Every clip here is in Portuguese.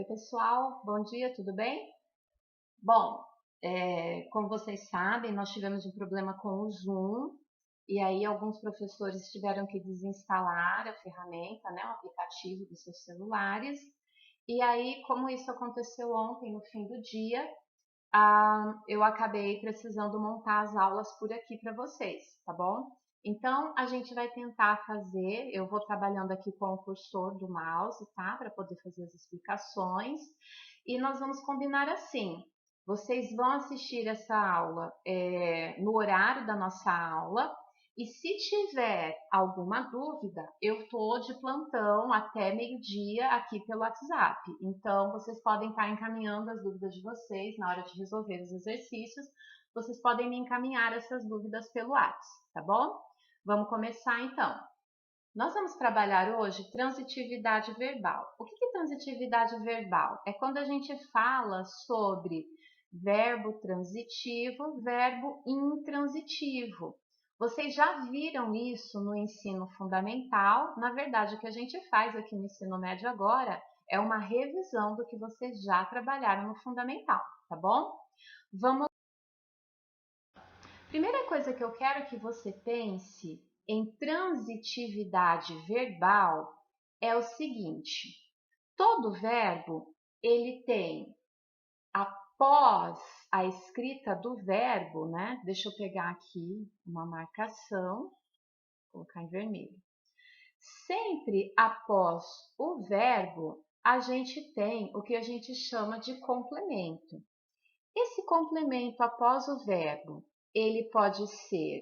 Oi, pessoal, bom dia, tudo bem? Bom, como vocês sabem, nós tivemos um problema com o Zoom e aí alguns professores tiveram que desinstalar a ferramenta, né, o aplicativo dos seus celulares. E aí, como isso aconteceu ontem, no fim do dia, eu acabei precisando montar as aulas por aqui para vocês, tá bom? Então, a gente vai tentar fazer, eu vou trabalhando aqui com o cursor do mouse, tá? Para poder fazer as explicações. E nós vamos combinar assim, vocês vão assistir essa aula no horário da nossa aula, e se tiver alguma dúvida, eu estou de plantão até meio-dia aqui pelo WhatsApp. Então, vocês podem estar encaminhando as dúvidas de vocês na hora de resolver os exercícios. Vocês podem me encaminhar essas dúvidas pelo WhatsApp, tá bom? Vamos começar então. Nós vamos trabalhar hoje transitividade verbal. O que é transitividade verbal? É quando a gente fala sobre verbo transitivo, verbo intransitivo. Vocês já viram isso no ensino fundamental? Na verdade, o que a gente faz aqui no ensino médio agora é uma revisão do que vocês já trabalharam no fundamental, tá bom? Vamos. Primeira coisa que eu quero que você pense em transitividade verbal é o seguinte: todo verbo ele tem após a escrita do verbo, né? Deixa eu pegar aqui uma marcação, colocar em vermelho. Sempre após o verbo, a gente tem o que a gente chama de complemento. Esse complemento após o verbo, ele pode ser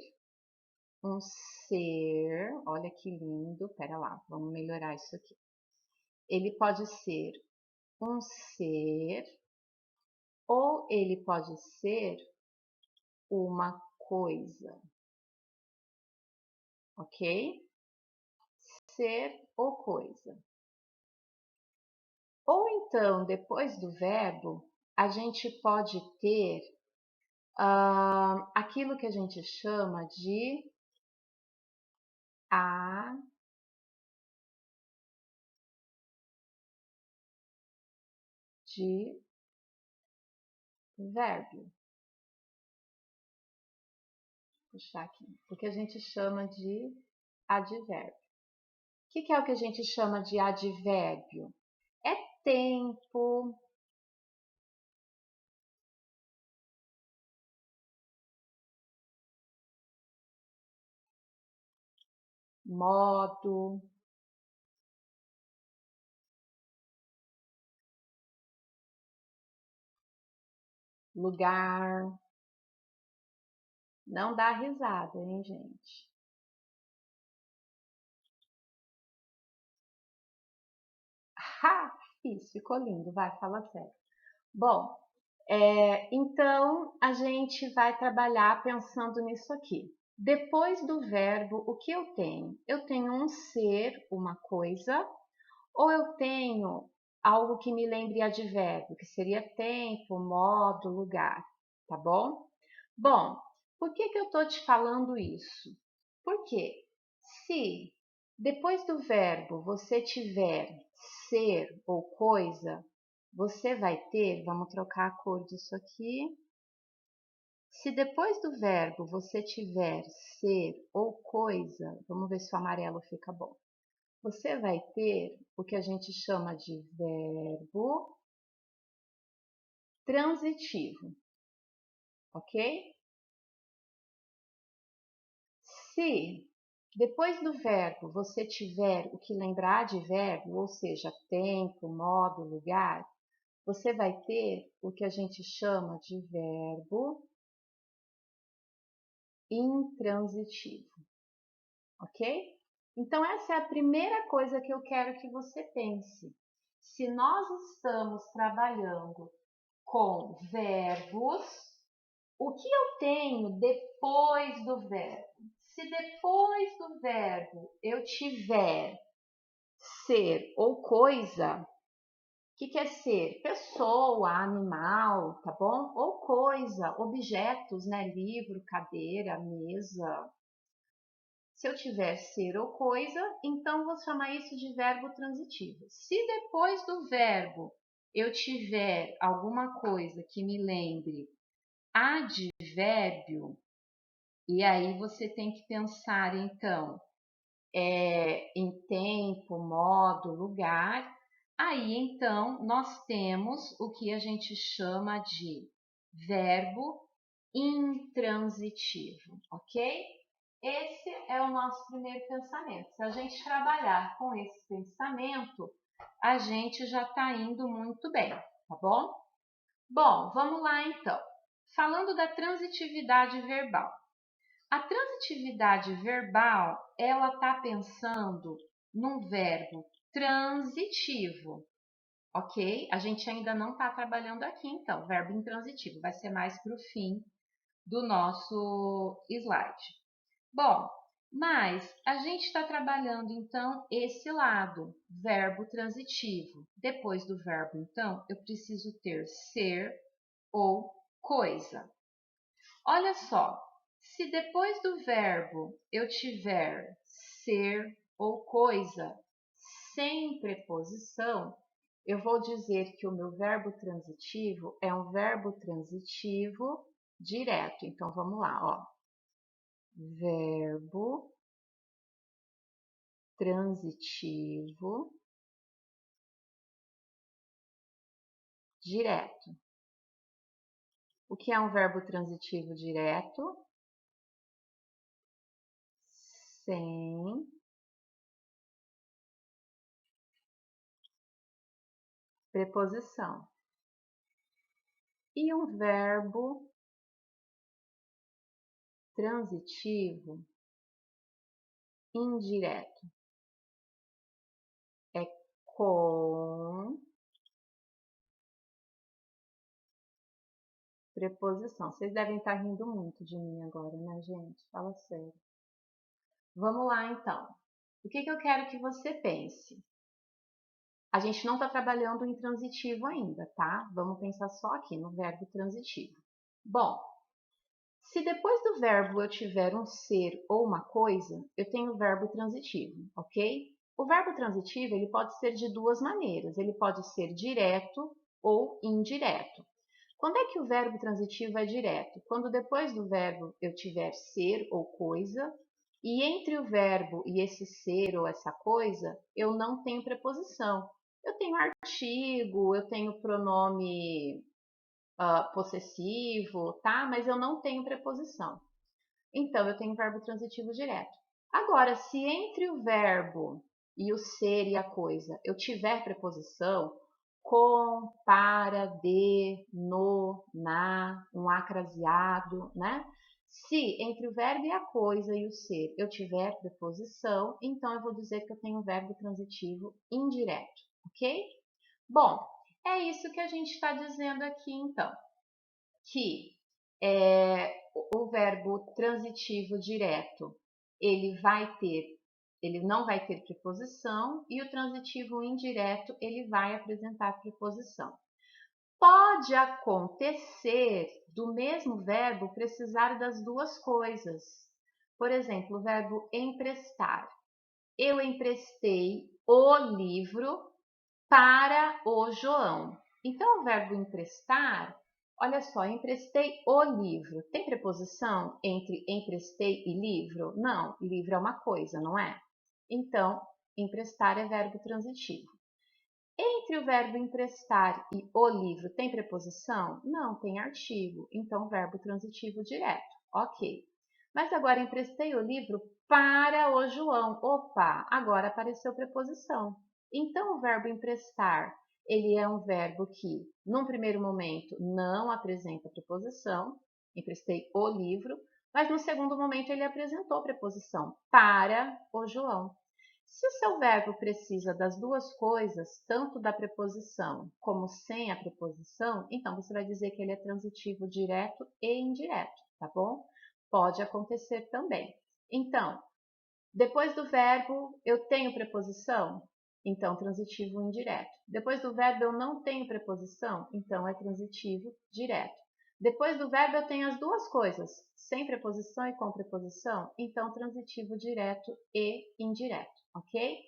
um ser, olha que lindo, pera lá, vamos melhorar isso aqui. Ele pode ser um ser, ou ele pode ser uma coisa, ok? Ser ou coisa. Ou então, depois do verbo, a gente pode ter aquilo que a gente chama de advérbio. Puxar aqui, porque a gente chama de advérbio. O que é o que a gente chama de advérbio? É tempo, modo, lugar. Não dá risada, hein, gente? Ha! Isso, ficou lindo, vai, fala sério. Bom, então a gente vai trabalhar pensando nisso aqui. Depois do verbo, o que eu tenho? Eu tenho um ser, uma coisa, ou eu tenho algo que me lembre advérbio, que seria tempo, modo, lugar, tá bom? Bom, por que eu estou te falando isso? Porque se depois do verbo você tiver ser ou coisa, você vai ter, vamos trocar a cor disso aqui. Se depois do verbo você tiver ser ou coisa, vamos ver se o amarelo fica bom. Você vai ter o que a gente chama de verbo transitivo, ok? Se depois do verbo você tiver o que lembrar de verbo, ou seja, tempo, modo, lugar, você vai ter o que a gente chama de verbo intransitivo, ok? Então, essa é a primeira coisa que eu quero que você pense. Se nós estamos trabalhando com verbos, o que eu tenho depois do verbo? Se depois do verbo eu tiver ser ou coisa, o que é ser? Pessoa, animal, tá bom? Ou coisa, objetos, né? Livro, cadeira, mesa. Se eu tiver ser ou coisa, então vou chamar isso de verbo transitivo. Se depois do verbo eu tiver alguma coisa que me lembre advérbio, e aí você tem que pensar, então, em tempo, modo, lugar. Aí, então, nós temos o que a gente chama de verbo intransitivo, ok? Esse é o nosso primeiro pensamento. Se a gente trabalhar com esse pensamento, a gente já está indo muito bem, tá bom? Bom, vamos lá então. Falando da transitividade verbal. A transitividade verbal, ela está pensando num verbo transitivo, ok? A gente ainda não está trabalhando aqui, então, verbo intransitivo, vai ser mais para o fim do nosso slide. Bom, mas a gente está trabalhando, então, esse lado, verbo transitivo. Depois do verbo, então, eu preciso ter ser ou coisa. Olha só, se depois do verbo eu tiver ser ou coisa sem preposição, eu vou dizer que o meu verbo transitivo é um verbo transitivo direto. Então, vamos lá, ó. Verbo transitivo direto. O que é um verbo transitivo direto? Sem preposição. E um verbo transitivo indireto é com preposição. Vocês devem estar rindo muito de mim agora, né, gente? Fala sério. Vamos lá, então. O que eu quero que você pense? A gente não está trabalhando em transitivo ainda, tá? Vamos pensar só aqui no verbo transitivo. Bom, se depois do verbo eu tiver um ser ou uma coisa, eu tenho o verbo transitivo, ok? O verbo transitivo ele pode ser de duas maneiras. Ele pode ser direto ou indireto. Quando é que o verbo transitivo é direto? Quando depois do verbo eu tiver ser ou coisa, e entre o verbo e esse ser ou essa coisa, eu não tenho preposição. Eu tenho artigo, eu tenho pronome possessivo, tá? Mas eu não tenho preposição. Então, eu tenho verbo transitivo direto. Agora, se entre o verbo e o ser e a coisa eu tiver preposição, com, para, de, no, na, um acraseado, né? Se entre o verbo e a coisa e o ser eu tiver preposição, então eu vou dizer que eu tenho verbo transitivo indireto, ok? Bom, é isso que a gente está dizendo aqui, então, que o verbo transitivo direto, ele não vai ter preposição, e o transitivo indireto, ele vai apresentar preposição. Pode acontecer do mesmo verbo precisar das duas coisas. Por exemplo, o verbo emprestar. Eu emprestei o livro para o João. Então, o verbo emprestar, olha só, emprestei o livro. Tem preposição entre emprestei e livro? Não, livro é uma coisa, não é? Então, emprestar é verbo transitivo. Entre o verbo emprestar e o livro, tem preposição? Não, tem artigo. Então, verbo transitivo direto. Ok. Mas agora emprestei o livro para o João. Opa, agora apareceu preposição. Então, o verbo emprestar, ele é um verbo que, num primeiro momento, não apresenta preposição. Emprestei o livro. Mas, no segundo momento, ele apresentou preposição para o João. Se o seu verbo precisa das duas coisas, tanto da preposição como sem a preposição, então você vai dizer que ele é transitivo direto e indireto, tá bom? Pode acontecer também. Então, depois do verbo eu tenho preposição? Então, transitivo indireto. Depois do verbo eu não tenho preposição? Então, é transitivo direto. Depois do verbo eu tenho as duas coisas, sem preposição e com preposição? Então, transitivo direto e indireto, ok?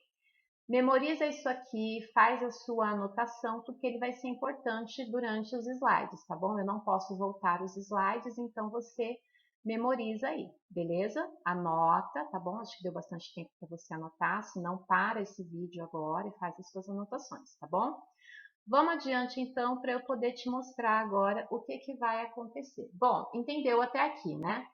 Memoriza isso aqui, faz a sua anotação, porque ele vai ser importante durante os slides, tá bom? Eu não posso voltar os slides, então você memoriza aí, beleza? Anota, tá bom? Acho que deu bastante tempo para você anotar, se não, para esse vídeo agora e faz as suas anotações, tá bom? Vamos adiante então para eu poder te mostrar agora o que vai acontecer. Bom, entendeu até aqui, né?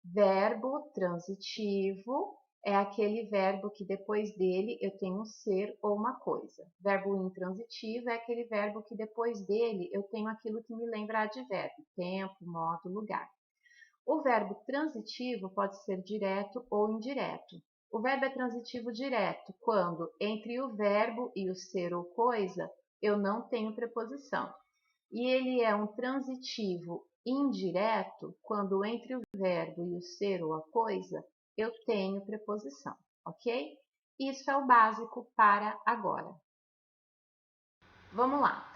Verbo transitivo é aquele verbo que depois dele eu tenho um ser ou uma coisa. Verbo intransitivo é aquele verbo que depois dele eu tenho aquilo que me lembra advérbio, tempo, modo, lugar. O verbo transitivo pode ser direto ou indireto. O verbo é transitivo direto quando entre o verbo e o ser ou coisa eu não tenho preposição. E ele é um transitivo indireto quando entre o verbo e o ser ou a coisa eu tenho preposição, ok? Isso é o básico para agora. Vamos lá.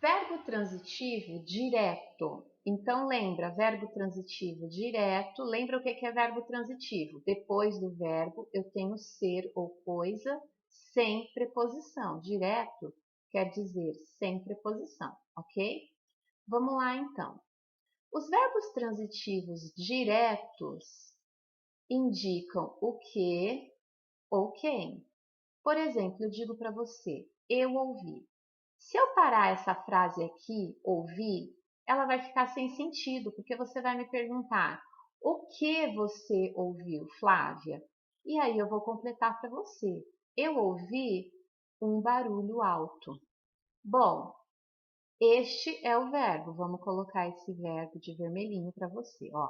Verbo transitivo direto. Então, lembra, verbo transitivo direto. Lembra o que é verbo transitivo? Depois do verbo, eu tenho ser ou coisa sem preposição. Direto quer dizer sem preposição, ok? Vamos lá, então. Os verbos transitivos diretos indicam o que ou quem. Por exemplo, eu digo para você, eu ouvi. Se eu parar essa frase aqui, ouvir, ela vai ficar sem sentido, porque você vai me perguntar, o que você ouviu, Flávia? E aí eu vou completar para você. Eu ouvi um barulho alto. Bom, este é o verbo. Vamos colocar esse verbo de vermelhinho para você, ó.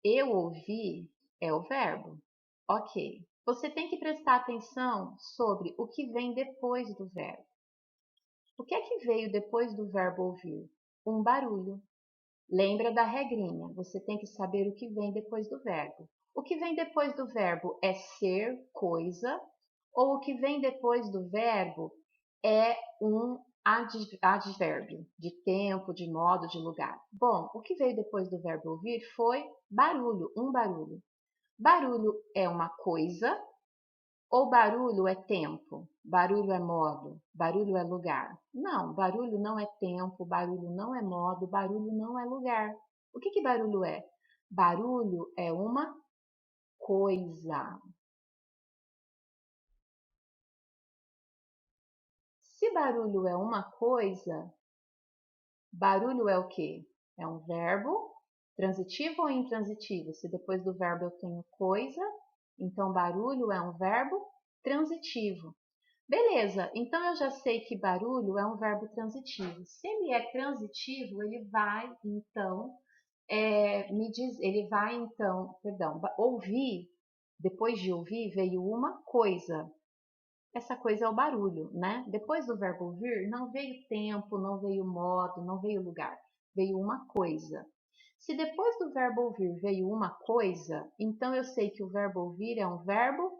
Eu ouvi é o verbo. Ok. Você tem que prestar atenção sobre o que vem depois do verbo. O que é que veio depois do verbo ouvir? Um barulho. Lembra da regrinha, você tem que saber o que vem depois do verbo. O que vem depois do verbo é ser, coisa, ou o que vem depois do verbo é um advérbio, de tempo, de modo, de lugar. Bom, o que veio depois do verbo ouvir foi barulho, um barulho. Barulho é uma coisa, ou barulho é tempo, barulho é modo, barulho é lugar. Não, barulho não é tempo, barulho não é modo, barulho não é lugar. O que barulho é? Barulho é uma coisa. Se barulho é uma coisa, barulho é o quê? É um verbo transitivo ou intransitivo? Se depois do verbo eu tenho coisa, então barulho é um verbo transitivo. Beleza, então eu já sei que barulho é um verbo transitivo. Se ele é transitivo, ele vai então ouvir. Depois de ouvir veio uma coisa. Essa coisa é o barulho, né? Depois do verbo ouvir, não veio tempo, não veio modo, não veio lugar. Veio uma coisa. Se depois do verbo ouvir veio uma coisa, então eu sei que o verbo ouvir é um verbo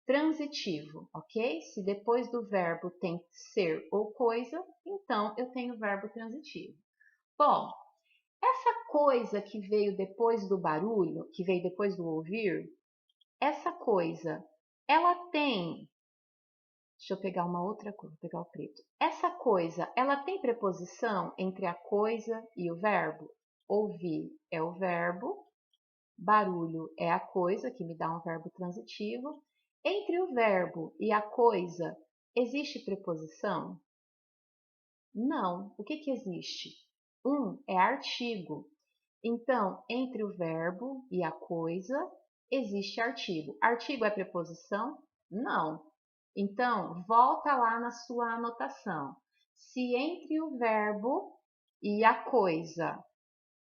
transitivo, ok? Se depois do verbo tem ser ou coisa, então eu tenho verbo transitivo. Bom, essa coisa que veio depois do barulho, que veio depois do ouvir, essa coisa, ela tem... Deixa eu pegar uma outra cor, vou pegar o preto. Essa coisa, ela tem preposição entre a coisa e o verbo? Ouvir é o verbo, barulho é a coisa, que me dá um verbo transitivo. Entre o verbo e a coisa, existe preposição? Não. O que existe? É artigo. Então, entre o verbo e a coisa, existe artigo. Artigo é preposição? Não. Então, volta lá na sua anotação. Se entre o verbo e a coisa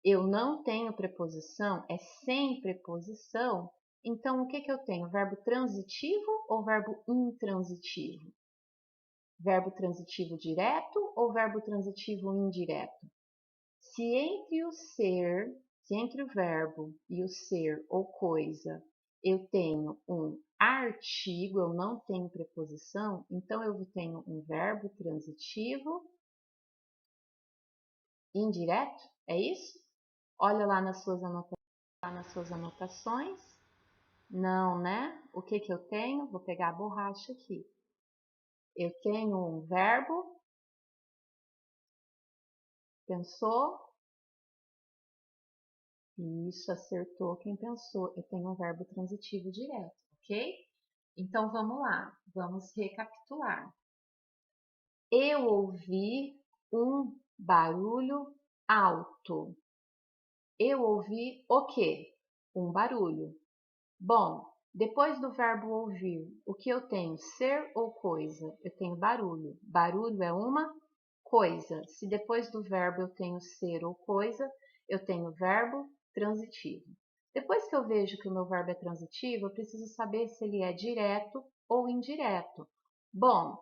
eu não tenho preposição, é sem preposição, então o que eu tenho? Verbo transitivo ou verbo intransitivo? Verbo transitivo direto ou verbo transitivo indireto? Se entre o verbo e o ser ou coisa, eu tenho um artigo, eu não tenho preposição, então eu tenho um verbo transitivo indireto, é isso? Olha lá nas suas anotações. Não, né? O que eu tenho? Vou pegar a borracha aqui. Eu tenho um verbo, pensou? Isso, acertou quem pensou. Eu tenho um verbo transitivo direto, ok? Então, vamos lá, vamos recapitular. Eu ouvi um barulho alto. Eu ouvi o quê? Um barulho. Bom, depois do verbo ouvir, o que eu tenho? Ser ou coisa? Eu tenho barulho. Barulho é uma coisa. Se depois do verbo eu tenho ser ou coisa, eu tenho verbo transitivo. Depois que eu vejo que o meu verbo é transitivo, eu preciso saber se ele é direto ou indireto. Bom,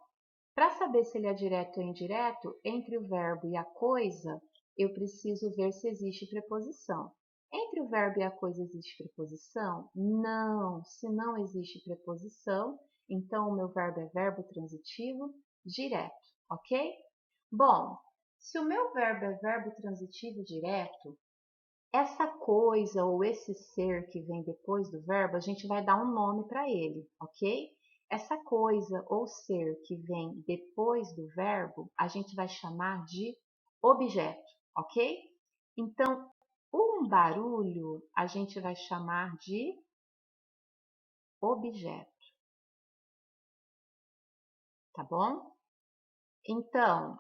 para saber se ele é direto ou indireto, entre o verbo e a coisa, eu preciso ver se existe preposição. Entre o verbo e a coisa existe preposição? Não. Se não existe preposição, então o meu verbo é verbo transitivo direto, ok? Bom, se o meu verbo é verbo transitivo direto, essa coisa ou esse ser que vem depois do verbo, a gente vai dar um nome para ele, ok? Essa coisa ou ser que vem depois do verbo, a gente vai chamar de objeto, ok? Então, um barulho a gente vai chamar de objeto, tá bom? Então,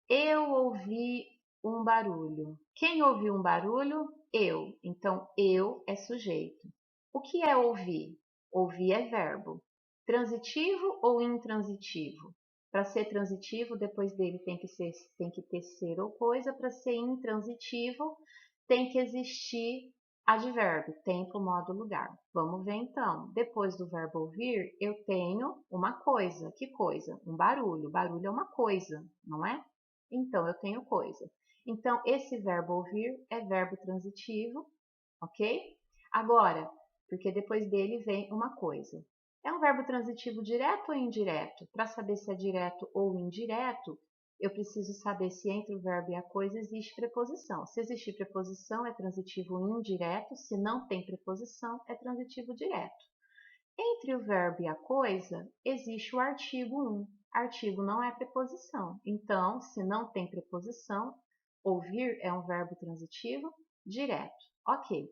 eu ouvi um barulho. Quem ouviu um barulho? Eu. Então, eu é sujeito. O que é ouvir? Ouvir é verbo. Transitivo ou intransitivo? Para ser transitivo, depois dele tem que ter ser ou coisa. Para ser intransitivo, tem que existir advérbio, tempo, modo, lugar. Vamos ver então. Depois do verbo ouvir, eu tenho uma coisa. Que coisa? Um barulho. Barulho é uma coisa, não é? Então, eu tenho coisa. Então, esse verbo ouvir é verbo transitivo, ok? Agora, porque depois dele vem uma coisa. É um verbo transitivo direto ou indireto? Para saber se é direto ou indireto, eu preciso saber se entre o verbo e a coisa existe preposição. Se existe preposição, é transitivo indireto. Se não tem preposição, é transitivo direto. Entre o verbo e a coisa, existe o artigo 1. Artigo não é preposição. Então, se não tem preposição, ouvir é um verbo transitivo direto. Ok.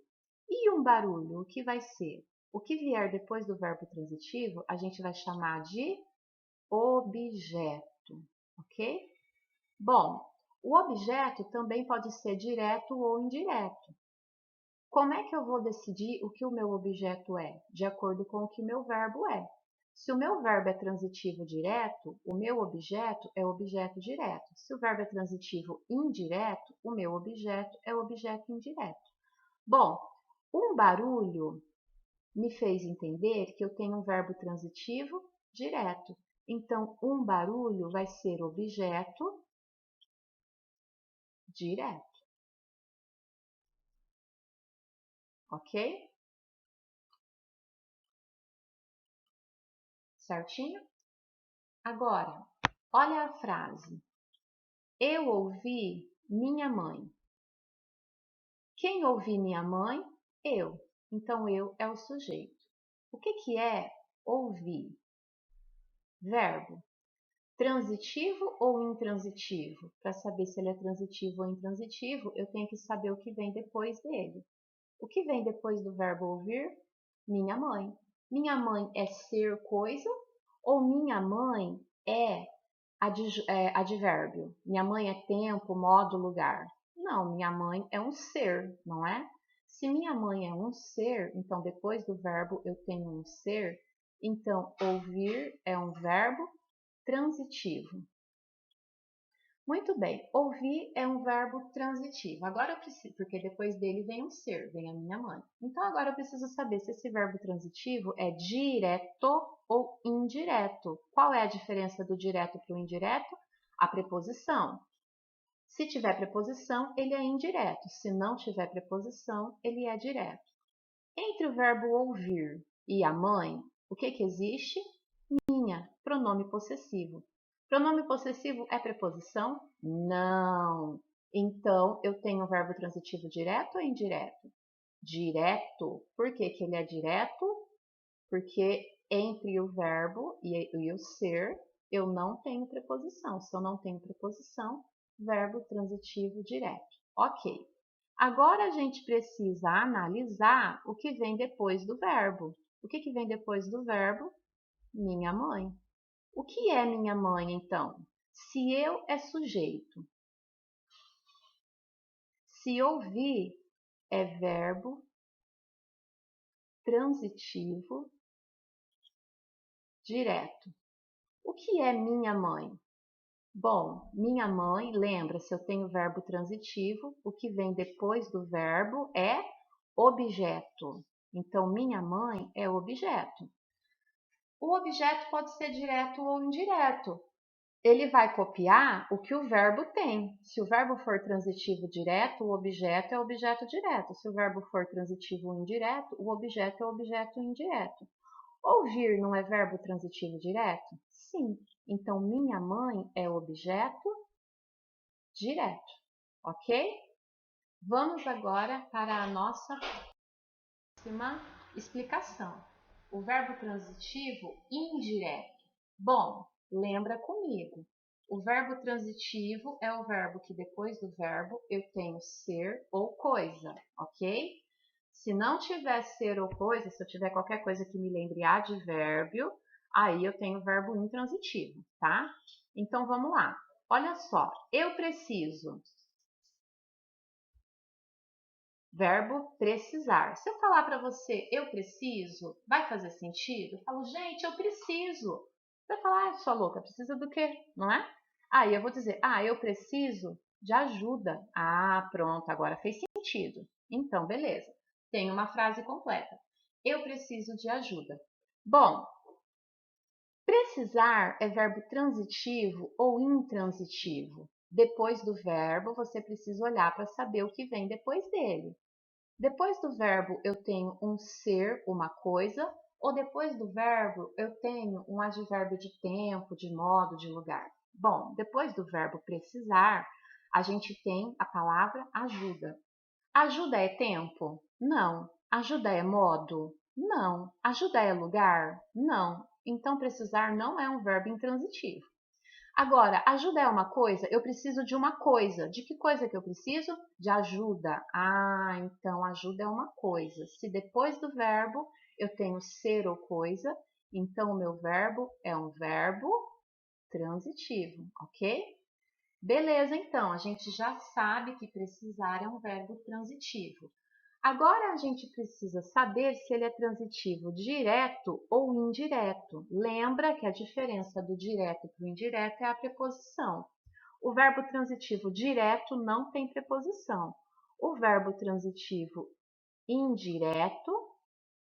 E um barulho, o que vai ser? O que vier depois do verbo transitivo, a gente vai chamar de objeto. Ok? Bom, o objeto também pode ser direto ou indireto. Como é que eu vou decidir o que o meu objeto é? De acordo com o que meu verbo é. Se o meu verbo é transitivo direto, o meu objeto é objeto direto. Se o verbo é transitivo indireto, o meu objeto é objeto indireto. Bom, um barulho me fez entender que eu tenho um verbo transitivo direto. Então, um barulho vai ser objeto direto. Ok? Certinho? Agora, olha a frase. Eu ouvi minha mãe. Quem ouvi minha mãe? Eu. Então, eu é o sujeito. O que é ouvir? Verbo. Transitivo ou intransitivo? Para saber se ele é transitivo ou intransitivo, eu tenho que saber o que vem depois dele. O que vem depois do verbo ouvir? Minha mãe. Minha mãe é ser coisa ou minha mãe é advérbio? Minha mãe é tempo, modo, lugar. Não, minha mãe é um ser, não é? Se minha mãe é um ser, então depois do verbo eu tenho um ser, então ouvir é um verbo transitivo. Muito bem, ouvir é um verbo transitivo. Agora eu preciso, porque depois dele vem um ser, vem a minha mãe. Então agora eu preciso saber se esse verbo transitivo é direto ou indireto. Qual é a diferença do direto para o indireto? A preposição. Se tiver preposição, ele é indireto. Se não tiver preposição, ele é direto. Entre o verbo ouvir e a mãe, o que existe? Minha, pronome possessivo. Pronome possessivo é preposição? Não. Então, eu tenho o verbo transitivo direto ou indireto? Direto. Por que ele é direto? Porque Entre o verbo e o ser, eu não tenho preposição. Se eu não tenho preposição, verbo transitivo direto. Ok. Agora a gente precisa analisar o que vem depois do verbo. O que vem depois do verbo? Minha mãe. O que é minha mãe, então? Se eu é sujeito, se ouvir é verbo transitivo direto. O que é minha mãe? Bom, minha mãe, lembra, se eu tenho verbo transitivo, o que vem depois do verbo é objeto. Então, minha mãe é objeto. O objeto pode ser direto ou indireto. Ele vai copiar o que o verbo tem. Se o verbo for transitivo direto, o objeto é objeto direto. Se o verbo for transitivo indireto, o objeto é objeto indireto. Ouvir não é verbo transitivo direto? Sim. Então, minha mãe é objeto direto. Ok? Vamos agora para a nossa próxima explicação. O verbo transitivo indireto. Bom, lembra comigo. O verbo transitivo é o verbo que depois do verbo eu tenho ser ou coisa, ok? Se não tiver ser ou coisa, se eu tiver qualquer coisa que me lembre advérbio, aí eu tenho o verbo intransitivo, tá? Então vamos lá. Olha só, eu preciso. Verbo precisar. Se eu falar para você, eu preciso, vai fazer sentido? Eu falo, gente, eu preciso. Você vai falar, sua louca, precisa do quê? Não é? Aí eu vou dizer, eu preciso de ajuda. Ah, pronto, agora fez sentido. Então, beleza. Tem uma frase completa. Eu preciso de ajuda. Bom, precisar é verbo transitivo ou intransitivo. Depois do verbo, você precisa olhar para saber o que vem depois dele. Depois do verbo, eu tenho um ser, uma coisa, ou depois do verbo, eu tenho um advérbio de tempo, de modo, de lugar. Bom, depois do verbo precisar, a gente tem a palavra ajuda. Ajuda é tempo? Não. Ajuda é modo? Não. Ajuda é lugar? Não. Então, precisar não é um verbo intransitivo. Agora, ajuda é uma coisa? Eu preciso de uma coisa. De que coisa que eu preciso? De ajuda. Ah, então ajuda é uma coisa. Se depois do verbo eu tenho ser ou coisa, então o meu verbo é um verbo transitivo, ok? Beleza, então, a gente já sabe que precisar é um verbo transitivo. Agora a gente precisa saber se ele é transitivo direto ou indireto. Lembra que a diferença do direto para o indireto é a preposição. O verbo transitivo direto não tem preposição. O verbo transitivo indireto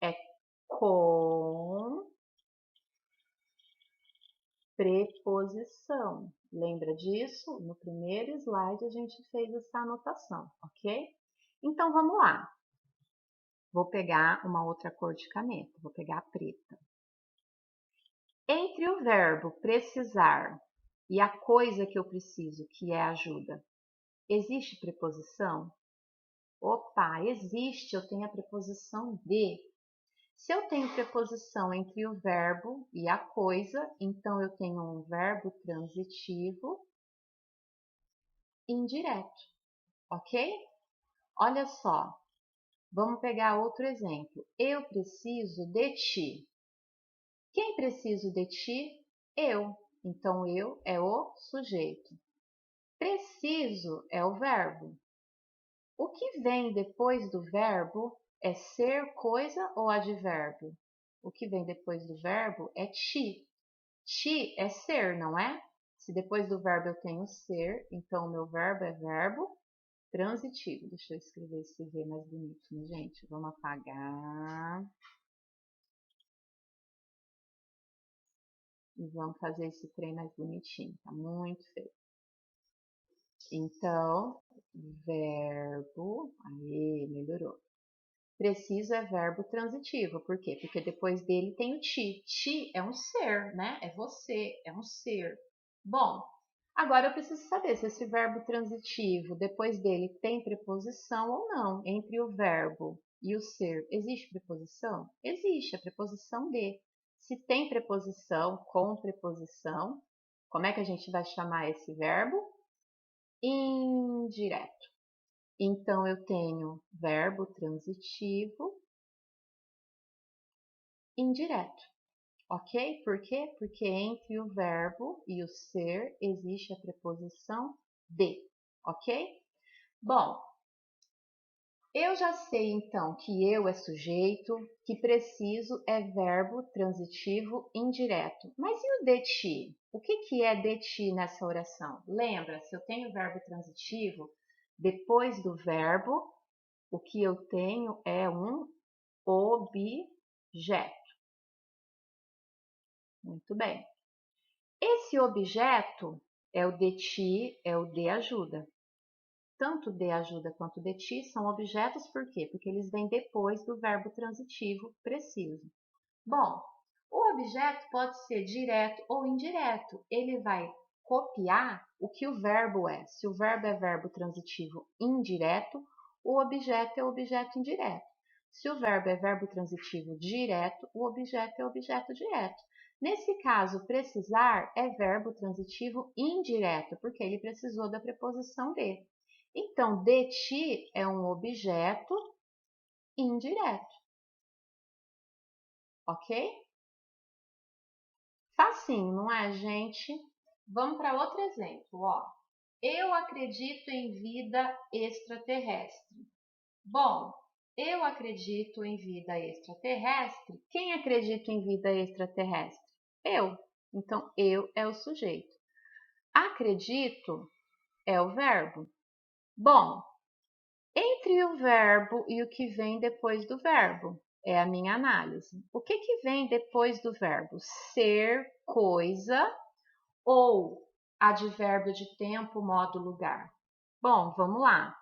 é com preposição. Lembra disso? No primeiro slide a gente fez essa anotação, ok? Então vamos lá. Vou pegar uma outra cor de caneta, vou pegar a preta. Entre o verbo precisar e a coisa que eu preciso, que é ajuda, existe preposição? Opa, existe, eu tenho a preposição de. Se eu tenho preposição entre o verbo e a coisa, então eu tenho um verbo transitivo indireto, ok? Olha só, vamos pegar outro exemplo. Eu preciso de ti. Quem preciso de ti? Eu. Então, eu é o sujeito. Preciso é o verbo. O que vem depois do verbo é ser, coisa ou advérbio? O que vem depois do verbo é ti. Ti é ser, não é? Se depois do verbo eu tenho ser, então o meu verbo é verbo transitivo. Deixa eu escrever esse V mais bonito, né, gente? Vamos apagar. E vamos fazer esse trem mais bonitinho. Tá muito feio. Então, verbo. Aí, melhorou. Preciso é verbo transitivo. Por quê? Porque depois dele tem o ti. Ti é um ser, né? É você, é um ser. Bom, agora eu preciso saber se esse verbo transitivo, depois dele, tem preposição ou não. Entre o verbo e o ser, existe preposição? Existe a preposição de. Se tem preposição com preposição, como é que a gente vai chamar esse verbo? Indireto. Então, eu tenho verbo transitivo indireto, ok? Por quê? Porque entre o verbo e o ser existe a preposição de, ok? Bom, eu já sei então que eu é sujeito, que preciso é verbo transitivo indireto. Mas e o de ti? O que é de ti nessa oração? Lembra, se eu tenho verbo transitivo, depois do verbo, o que eu tenho é um objeto. Muito bem. Esse objeto é o de ti, é o de ajuda. Tanto de ajuda quanto de ti são objetos, por quê? Porque eles vêm depois do verbo transitivo preciso. Bom, o objeto pode ser direto ou indireto. Ele vai copiar o que o verbo é. Se o verbo é verbo transitivo indireto, o objeto é objeto indireto. Se o verbo é verbo transitivo direto, o objeto é objeto direto. Nesse caso, precisar é verbo transitivo indireto, porque ele precisou da preposição de. Então, de ti é um objeto indireto, ok? Facinho, não é, gente? Vamos para outro exemplo, ó. Eu acredito em vida extraterrestre. Bom, eu acredito em vida extraterrestre. Quem acredita em vida extraterrestre? Eu. Então, eu é o sujeito. Acredito é o verbo. Bom, entre o verbo e o que vem depois do verbo é a minha análise. O que vem depois do verbo? Ser, coisa ou advérbio de tempo, modo, lugar? Bom, vamos lá.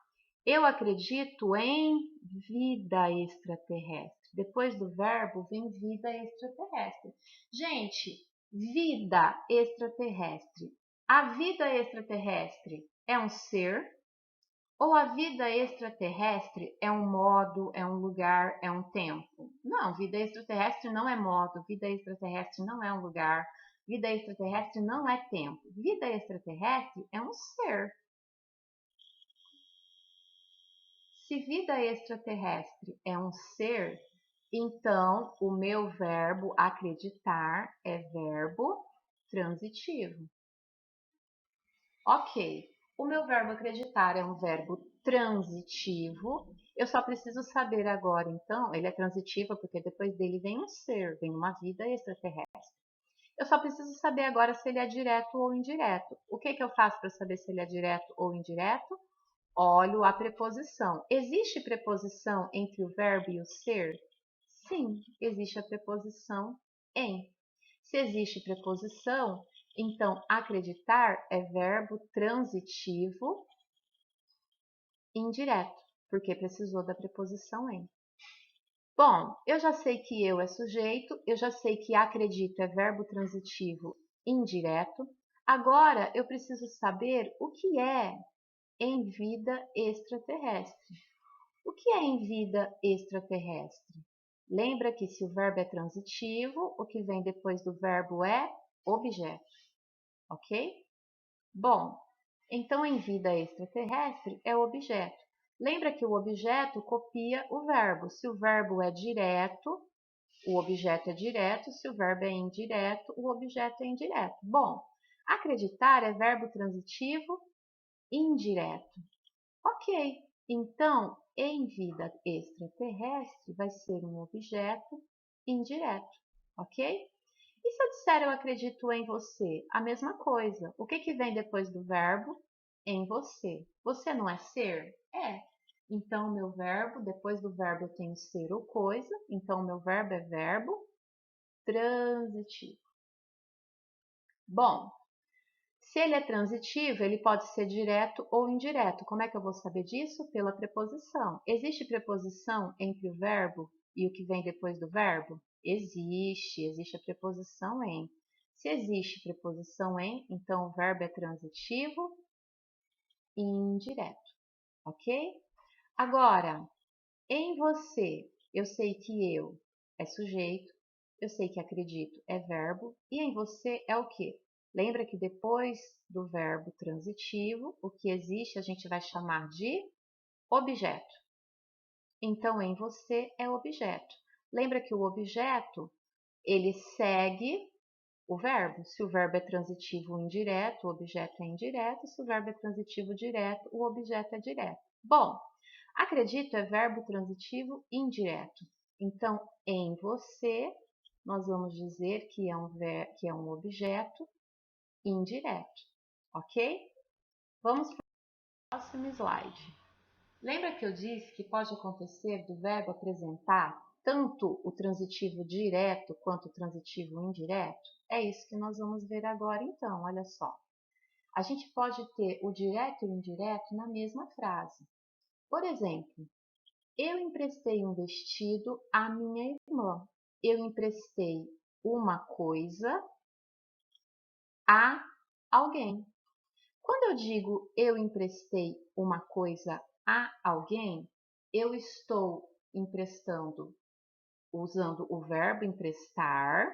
Eu acredito em vida extraterrestre. Depois do verbo vem vida extraterrestre. Gente, vida extraterrestre. A vida extraterrestre é um ser ou a vida extraterrestre é um modo, é um lugar, é um tempo? Não, vida extraterrestre não é modo, vida extraterrestre não é um lugar, vida extraterrestre não é tempo. Vida extraterrestre é um ser. Se vida extraterrestre é um ser, então o meu verbo acreditar é verbo transitivo. Ok, o meu verbo acreditar é um verbo transitivo. Eu só preciso saber agora, então, ele é transitivo porque depois dele vem um ser, vem uma vida extraterrestre. Eu só preciso saber agora se ele é direto ou indireto. O que eu faço para saber se ele é direto ou indireto? Olho a preposição. Existe preposição entre o verbo e o ser? Sim, existe a preposição em. Se existe preposição, então acreditar é verbo transitivo indireto, porque precisou da preposição em. Bom, eu já sei que eu é sujeito, eu já sei que acredito é verbo transitivo indireto. Agora eu preciso saber o que é em vida extraterrestre. O que é em vida extraterrestre? Lembra que se o verbo é transitivo, o que vem depois do verbo é objeto, ok? Bom, então em vida extraterrestre é objeto. Lembra que o objeto copia o verbo. Se o verbo é direto, o objeto é direto. Se o verbo é indireto, o objeto é indireto. Bom, acreditar é verbo transitivo indireto. Ok, então em vida extraterrestre vai ser um objeto indireto, ok? E se eu disser eu acredito em você? A mesma coisa. O que vem depois do verbo? Em você. Você não é ser? É. Então, o meu verbo, depois do verbo eu tenho ser ou coisa. Então, o meu verbo é verbo transitivo. Bom, se ele é transitivo, ele pode ser direto ou indireto. Como é que eu vou saber disso? Pela preposição. Existe preposição entre o verbo e o que vem depois do verbo? Existe a preposição em. Se existe preposição em, então o verbo é transitivo e indireto, ok? Agora, em você, eu sei que eu é sujeito, Eu sei que acredito é verbo e em você é o quê? Lembra que depois do verbo transitivo, o que existe a gente vai chamar de objeto. Então, em você é objeto. Lembra que o objeto, ele segue o verbo. Se o verbo é transitivo indireto, o objeto é indireto. Se o verbo é transitivo direto, o objeto é direto. Bom, acredito é verbo transitivo indireto. Então, em você, nós vamos dizer que é um objeto indireto, ok? Vamos para o próximo slide. Lembra que eu disse que pode acontecer do verbo apresentar tanto o transitivo direto quanto o transitivo indireto? É isso que nós vamos ver agora então, olha só. A gente pode ter o direto e o indireto na mesma frase. Por exemplo, eu emprestei um vestido à minha irmã. Eu emprestei uma coisa a alguém. Quando eu digo eu emprestei uma coisa a alguém, eu estou emprestando usando o verbo emprestar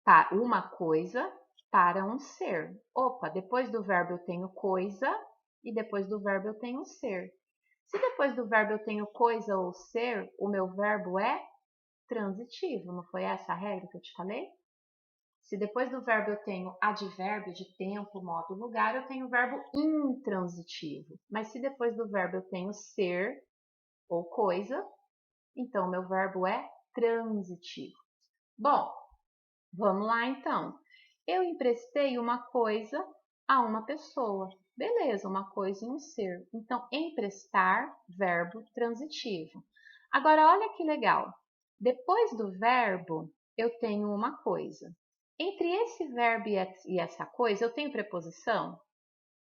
para uma coisa para um ser. Opa, depois do verbo eu tenho coisa e depois do verbo eu tenho ser. Se depois do verbo eu tenho coisa ou ser, o meu verbo é transitivo. Não foi essa a regra que eu te falei? Se depois do verbo eu tenho advérbio de tempo, modo, lugar, eu tenho o verbo intransitivo. Mas se depois do verbo eu tenho ser ou coisa, então meu verbo é transitivo. Bom, vamos lá então. Eu emprestei uma coisa a uma pessoa. Beleza, uma coisa e um ser. Então, emprestar, verbo transitivo. Agora, olha que legal. Depois do verbo, eu tenho uma coisa. Entre esse verbo e essa coisa, eu tenho preposição?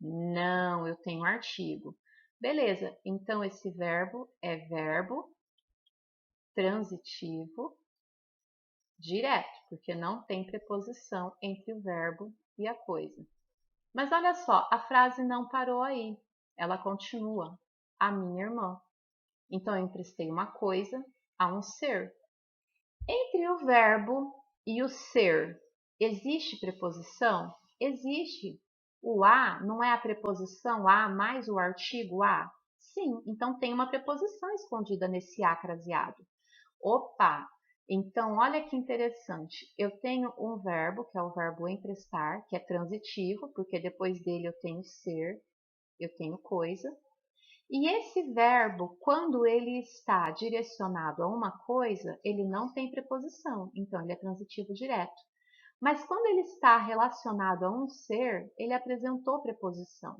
Não, eu tenho artigo. Beleza, então esse verbo é verbo transitivo direto, porque não tem preposição entre o verbo e a coisa. Mas olha só, a frase não parou aí, ela continua. A minha irmã. Então, eu emprestei uma coisa a um ser. Entre o verbo e o ser, existe preposição? Existe. O a não é a preposição a mais o artigo a? Sim, então tem uma preposição escondida nesse a craseado. Opa! Então, olha que interessante. Eu tenho um verbo, que é o verbo emprestar, que é transitivo, porque depois dele eu tenho ser, eu tenho coisa. E esse verbo, quando ele está direcionado a uma coisa, ele não tem preposição, então ele é transitivo direto. Mas quando ele está relacionado a um ser, ele apresentou preposição.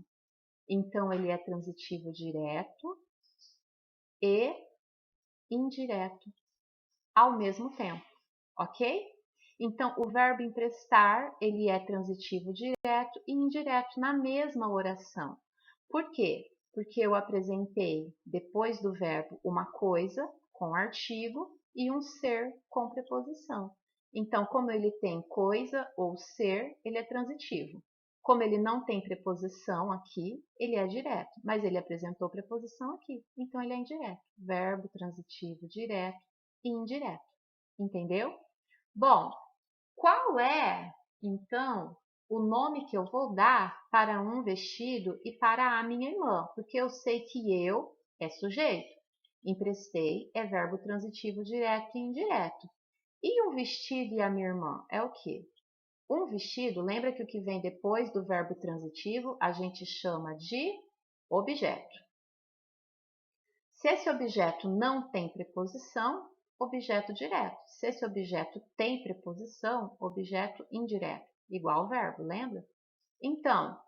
Então ele é transitivo direto e indireto ao mesmo tempo, ok? Então, o verbo emprestar, ele é transitivo direto e indireto na mesma oração. Por quê? Porque eu apresentei, depois do verbo, uma coisa com artigo e um ser com preposição. Então, como ele tem coisa ou ser, ele é transitivo. Como ele não tem preposição aqui, ele é direto, mas ele apresentou preposição aqui, então ele é indireto. Verbo transitivo direto e indireto. Entendeu? Bom, qual é, então, o nome que eu vou dar para um vestido e para a minha irmã? Porque eu sei que eu é sujeito. Emprestei é verbo transitivo direto e indireto. E um vestido e a minha irmã é o quê? Um vestido, lembra que o que vem depois do verbo transitivo a gente chama de objeto. Se esse objeto não tem preposição, objeto direto. Se esse objeto tem preposição, objeto indireto, igual ao verbo, lembra? Então,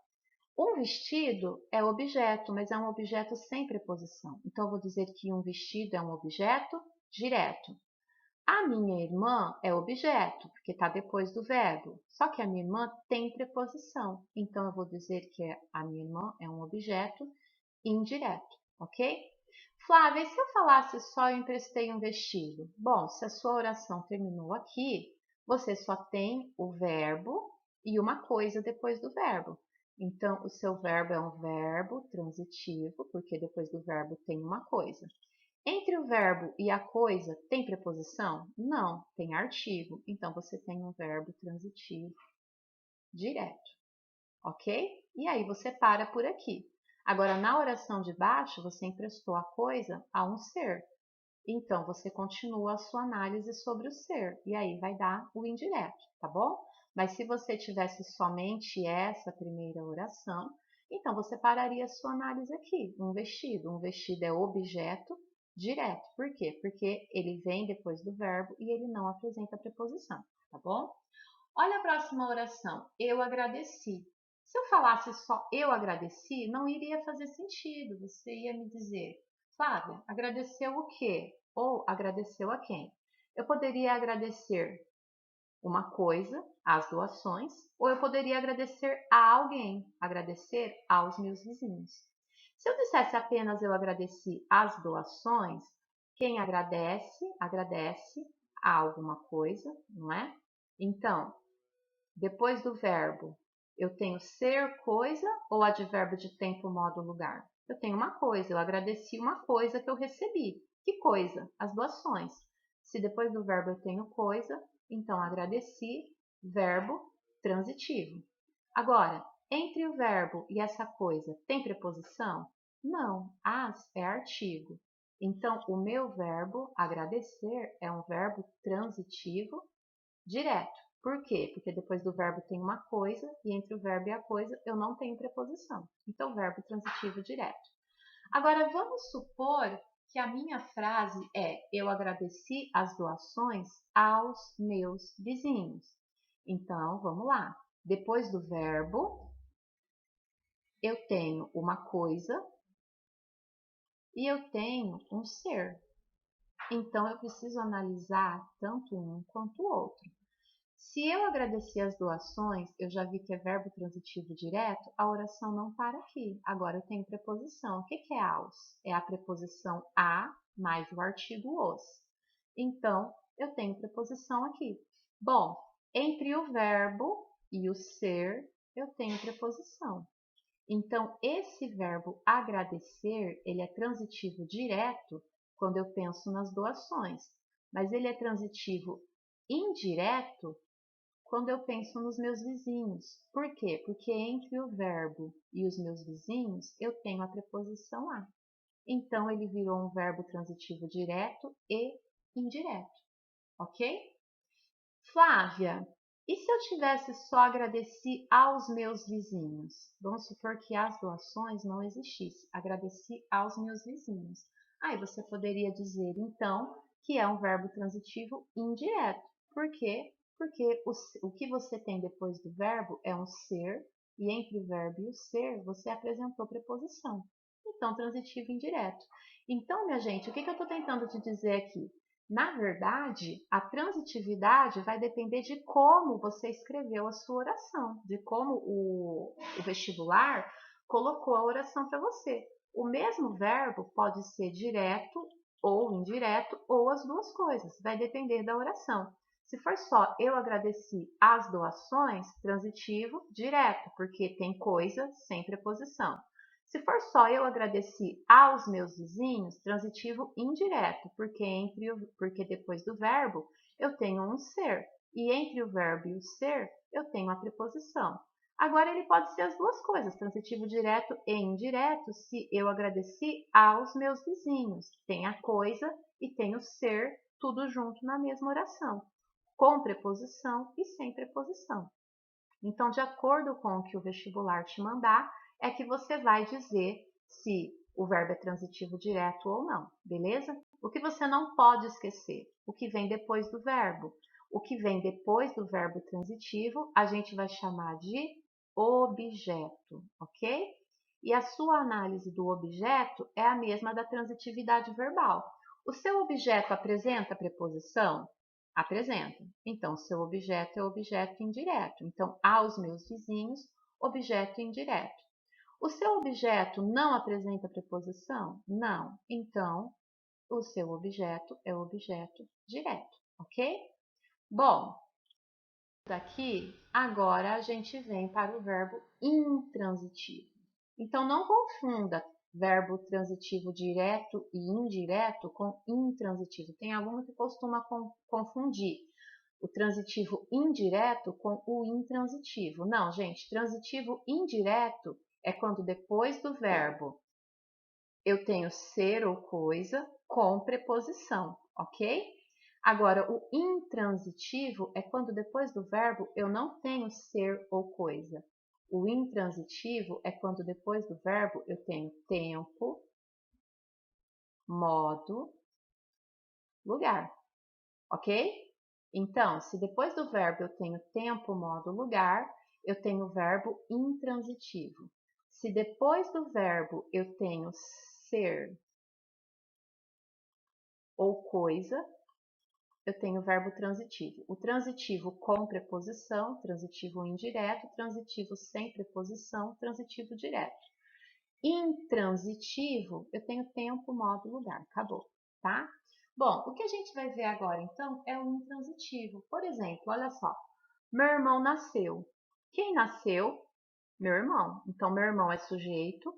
um vestido é objeto, mas é um objeto sem preposição. Então, eu vou dizer que um vestido é um objeto direto. A minha irmã é objeto, porque está depois do verbo. Só que a minha irmã tem preposição. Então, eu vou dizer que a minha irmã é um objeto indireto, ok? Flávia, e se eu falasse só eu emprestei um vestido? Bom, se a sua oração terminou aqui, você só tem o verbo e uma coisa depois do verbo. Então, o seu verbo é um verbo transitivo, porque depois do verbo tem uma coisa. Entre o verbo e a coisa, tem preposição? Não, tem artigo. Então, você tem um verbo transitivo direto, ok? E aí, você para por aqui. Agora, na oração de baixo, você emprestou a coisa a um ser. Então, você continua a sua análise sobre o ser. E aí, vai dar o indireto, tá bom? Mas se você tivesse somente essa primeira oração, então você pararia a sua análise aqui. Um vestido. Um vestido é objeto direto. Por quê? Porque ele vem depois do verbo e ele não apresenta preposição, tá bom? Olha a próxima oração. Eu agradeci. Se eu falasse só eu agradeci, não iria fazer sentido. Você ia me dizer, Flávia, agradeceu o quê? Ou agradeceu a quem? Eu poderia agradecer uma coisa, as doações, ou eu poderia agradecer a alguém, agradecer aos meus vizinhos. Se eu dissesse apenas eu agradeci as doações, quem agradece, agradece a alguma coisa, não é? Então, depois do verbo, eu tenho ser coisa ou advérbio de tempo, modo, lugar? Eu tenho uma coisa, eu agradeci uma coisa que eu recebi. Que coisa? As doações. Se depois do verbo eu tenho coisa, então agradeci, verbo transitivo. Agora, entre o verbo e essa coisa, tem preposição? Não, as é artigo. Então, o meu verbo agradecer é um verbo transitivo direto. Por quê? Porque depois do verbo tem uma coisa e entre o verbo e a coisa eu não tenho preposição. Então, verbo transitivo direto. Agora, vamos supor que a minha frase é: eu agradeci as doações aos meus vizinhos. Então, vamos lá. Depois do verbo, eu tenho uma coisa e eu tenho um ser. Então, eu preciso analisar tanto um quanto o outro. Se eu agradecer as doações, eu já vi que é verbo transitivo direto, a oração não para aqui. Agora eu tenho preposição. O que é aos? É a preposição a mais o artigo os. Então, eu tenho preposição aqui. Bom, entre o verbo e o ser, eu tenho preposição. Então, esse verbo agradecer, ele é transitivo direto quando eu penso nas doações, mas ele é transitivo indireto quando eu penso nos meus vizinhos. Por quê? Porque entre o verbo e os meus vizinhos, eu tenho a preposição a. Então, ele virou um verbo transitivo direto e indireto, ok? Flávia, e se eu tivesse só agradeci aos meus vizinhos? Vamos supor que as doações não existissem. Agradeci aos meus vizinhos. Aí você poderia dizer, então, que é um verbo transitivo indireto. Por quê? Porque o que você tem depois do verbo é um ser, e entre o verbo e o ser, você apresentou preposição. Então, transitivo indireto. Então, minha gente, o que eu estou tentando te dizer aqui? Na verdade, a transitividade vai depender de como você escreveu a sua oração, de como o vestibular colocou a oração para você. O mesmo verbo pode ser direto ou indireto, ou as duas coisas, vai depender da oração. Se for só eu agradeci as doações, transitivo, direto, porque tem coisa sem preposição. Se for só eu agradeci aos meus vizinhos, transitivo indireto, porque depois do verbo eu tenho um ser. E entre o verbo e o ser, eu tenho a preposição. Agora, ele pode ser as duas coisas, transitivo direto e indireto, se eu agradeci aos meus vizinhos. Tem a coisa e tem o ser, tudo junto na mesma oração, com preposição e sem preposição. Então, de acordo com o que o vestibular te mandar, é que você vai dizer se o verbo é transitivo direto ou não, beleza? O que você não pode esquecer? O que vem depois do verbo. O que vem depois do verbo transitivo, a gente vai chamar de objeto, ok? E a sua análise do objeto é a mesma da transitividade verbal. O seu objeto apresenta preposição? Apresenta. Então, seu objeto é objeto indireto. Então, aos meus vizinhos, objeto indireto. O seu objeto não apresenta preposição? Não. Então, o seu objeto é objeto direto, ok? Bom, daqui, agora a gente vem para o verbo intransitivo. Então, não confunda verbo transitivo direto e indireto com intransitivo. Tem aluno que costuma confundir o transitivo indireto com o intransitivo. Não, gente, transitivo indireto é quando depois do verbo eu tenho ser ou coisa com preposição, ok? Agora, o intransitivo é quando depois do verbo eu não tenho ser ou coisa. O intransitivo é quando depois do verbo eu tenho tempo, modo, lugar, ok? Então, se depois do verbo eu tenho tempo, modo, lugar, eu tenho o verbo intransitivo. Se depois do verbo eu tenho ser ou coisa, eu tenho o verbo transitivo. O transitivo com preposição, transitivo indireto, transitivo sem preposição, transitivo direto. Intransitivo, eu tenho tempo, modo, lugar. Acabou, tá? Bom, o que a gente vai ver agora, então, é o intransitivo. Por exemplo, olha só. Meu irmão nasceu. Quem nasceu? Meu irmão. Então, meu irmão é sujeito.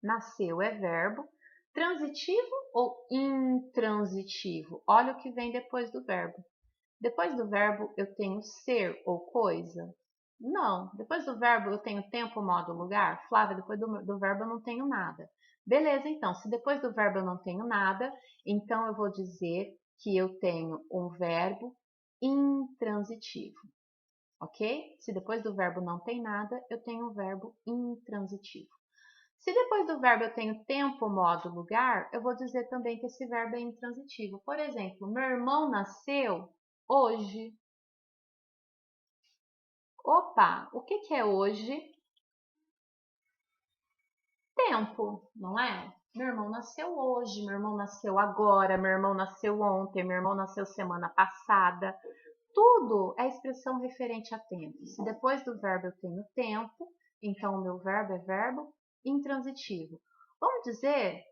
Nasceu é verbo. Transitivo ou intransitivo? Olha o que vem depois do verbo. Depois do verbo eu tenho ser ou coisa? Não. Depois do verbo eu tenho tempo, modo, lugar? Flávia, depois do verbo eu não tenho nada. Beleza, então, se depois do verbo eu não tenho nada, então eu vou dizer que eu tenho um verbo intransitivo, ok? Se depois do verbo não tem nada, eu tenho um verbo intransitivo. Se depois do verbo eu tenho tempo, modo, lugar, eu vou dizer também que esse verbo é intransitivo. Por exemplo, meu irmão nasceu hoje. Opa, o que é hoje? Tempo, não é? Meu irmão nasceu hoje, meu irmão nasceu agora, meu irmão nasceu ontem, meu irmão nasceu semana passada. Tudo é expressão referente a tempo. Se depois do verbo eu tenho tempo, então o meu verbo é verbo intransitivo. Vamos dizer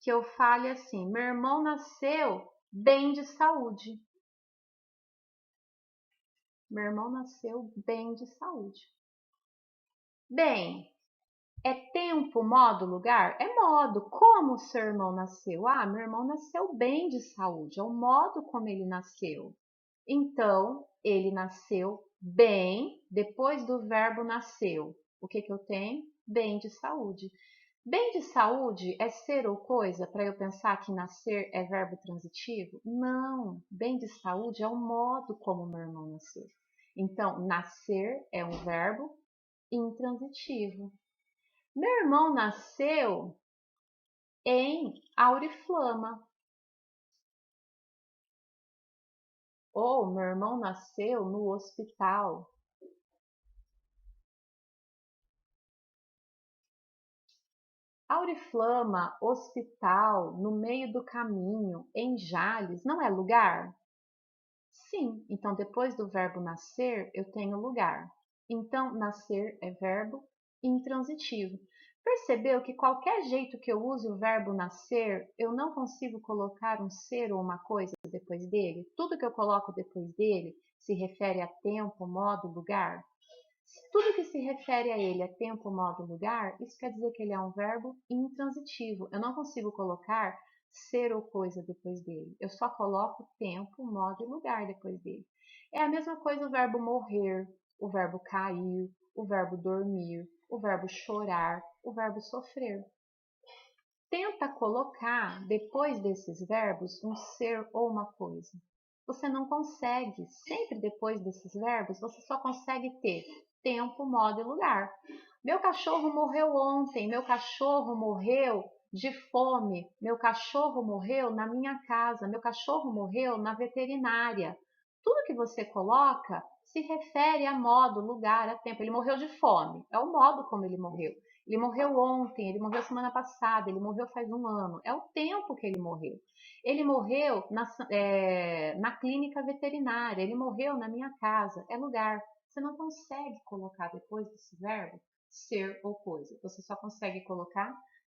que eu fale assim: meu irmão nasceu bem de saúde. Meu irmão nasceu bem de saúde. Bem, é tempo, modo, lugar? É modo. Como o seu irmão nasceu? Ah, meu irmão nasceu bem de saúde. É o modo como ele nasceu. Então, ele nasceu bem depois do verbo nasceu. O que eu tenho? Bem de saúde. Bem de saúde é ser ou coisa para eu pensar que nascer é verbo transitivo? Não. Bem de saúde é o modo como meu irmão nasceu. Então, nascer é um verbo intransitivo. Meu irmão nasceu em Auriflama. Ou meu irmão nasceu no hospital. Auriflama, hospital, no meio do caminho, em Jales, não é lugar? Sim, então depois do verbo nascer, eu tenho lugar. Então, nascer é verbo intransitivo. Percebeu que qualquer jeito que eu use o verbo nascer, eu não consigo colocar um ser ou uma coisa depois dele? Tudo que eu coloco depois dele se refere a tempo, modo, lugar? Se tudo que se refere a ele é tempo, modo, lugar, isso quer dizer que ele é um verbo intransitivo. Eu não consigo colocar ser ou coisa depois dele. Eu só coloco tempo, modo e lugar depois dele. É a mesma coisa o verbo morrer, o verbo cair, o verbo dormir, o verbo chorar, o verbo sofrer. Tenta colocar depois desses verbos um ser ou uma coisa. Você não consegue. Sempre depois desses verbos, você só consegue ter tempo, modo e lugar. Meu cachorro morreu ontem, meu cachorro morreu de fome, meu cachorro morreu na minha casa, meu cachorro morreu na veterinária. Tudo que você coloca se refere a modo, lugar, a tempo. Ele morreu de fome, é o modo como ele morreu. Ele morreu ontem, ele morreu semana passada, ele morreu faz um ano. É o tempo que ele morreu. Ele morreu na clínica veterinária, ele morreu na minha casa. É lugar. Você não consegue colocar depois desse verbo ser ou coisa. Você só consegue colocar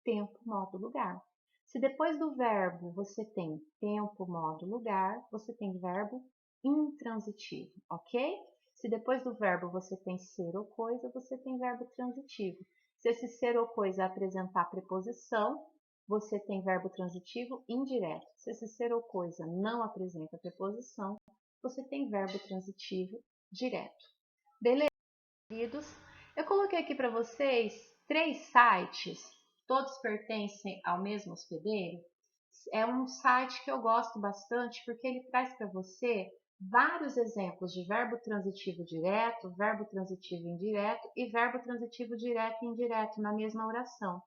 tempo, modo, lugar. Se depois do verbo você tem tempo, modo, lugar, você tem verbo intransitivo, ok? Se depois do verbo você tem ser ou coisa, você tem verbo transitivo. Se esse ser ou coisa apresentar preposição, você tem verbo transitivo indireto. Se esse ser ou coisa não apresenta preposição, você tem verbo transitivo direto. Beleza, queridos? Eu coloquei aqui para vocês 3 sites, todos pertencem ao mesmo hospedeiro. É um site que eu gosto bastante porque ele traz para você vários exemplos de verbo transitivo direto, verbo transitivo indireto e verbo transitivo direto e indireto na mesma oração.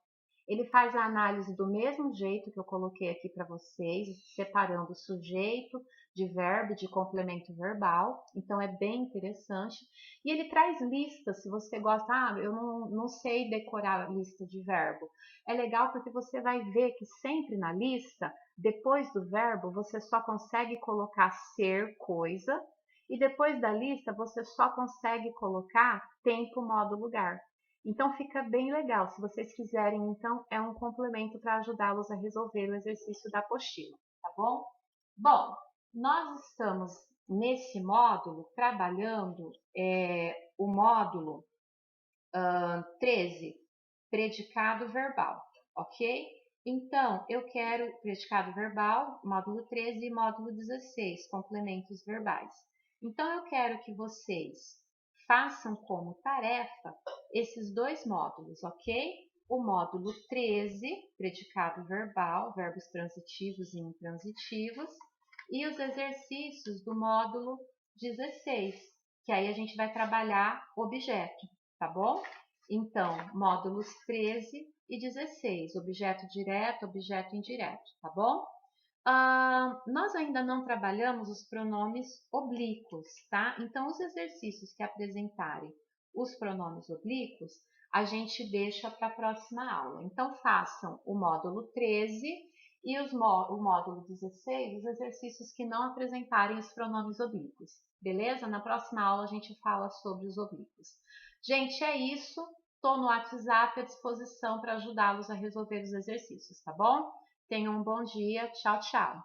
Ele faz a análise do mesmo jeito que eu coloquei aqui para vocês, separando o sujeito de verbo, de complemento verbal. Então, é bem interessante. E ele traz listas, se você gosta, eu não sei decorar a lista de verbo. É legal porque você vai ver que sempre na lista, depois do verbo, você só consegue colocar ser, coisa. E depois da lista, você só consegue colocar tempo, modo, lugar. Então fica bem legal. Se vocês quiserem, então, é um complemento para ajudá-los a resolver o exercício da apostila, tá bom? Bom, nós estamos nesse módulo trabalhando o módulo 13, predicado verbal, ok? Então, eu quero predicado verbal, módulo 13 e módulo 16, complementos verbais. Então, eu quero que vocês façam como tarefa esses 2 módulos, ok? O módulo 13, predicado verbal, verbos transitivos e intransitivos, e os exercícios do módulo 16, que aí a gente vai trabalhar objeto, tá bom? Então, módulos 13 e 16, objeto direto, objeto indireto, tá bom? Nós ainda não trabalhamos os pronomes oblíquos, tá? Então, os exercícios que apresentarem os pronomes oblíquos, a gente deixa para a próxima aula. Então, façam o módulo 13 e o módulo 16, os exercícios que não apresentarem os pronomes oblíquos, beleza? Na próxima aula a gente fala sobre os oblíquos. Gente, é isso. Estou no WhatsApp à disposição para ajudá-los a resolver os exercícios, tá bom? Tenham um bom dia. Tchau, tchau.